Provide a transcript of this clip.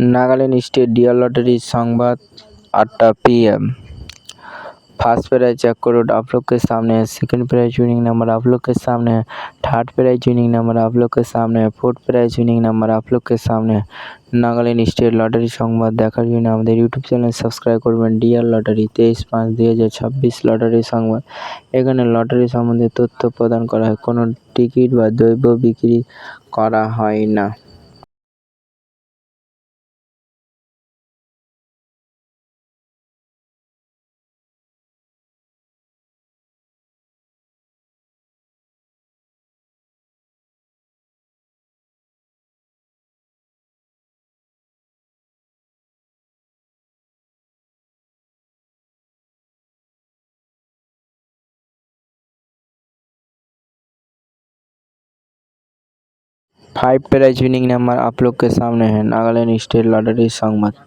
Nagaland state dear lottery संवाद 8 PM। First prize check करो, आप लोग के सामने है। सेकंड प्राइज विनिंग नंबर आप लोग के सामने है। थर्ड प्राइज विनिंग नंबर आप लोग के सामने है। फोर्थ प्राइज विनिंग नंबर आप लोग के सामने है। नागालैंड स्टेट लॉटरी संवाद দেখার জন্য আমাদের ইউটিউব চ্যানেল সাবস্ক্রাইব করবেন। ডিয়ার লটারি 23/5/2026 লটারি সংবাদ। এখানে লটারি সম্বন্ধে তথ্য প্রদান করা হয়, কোনো টিকিট বা দ্রব্য বিক্রি করা হয় না। 5 प्राइज विनिंग नंबर आप लोग के सामने है। नागालैंड स्टेट लॉटरी संवाद।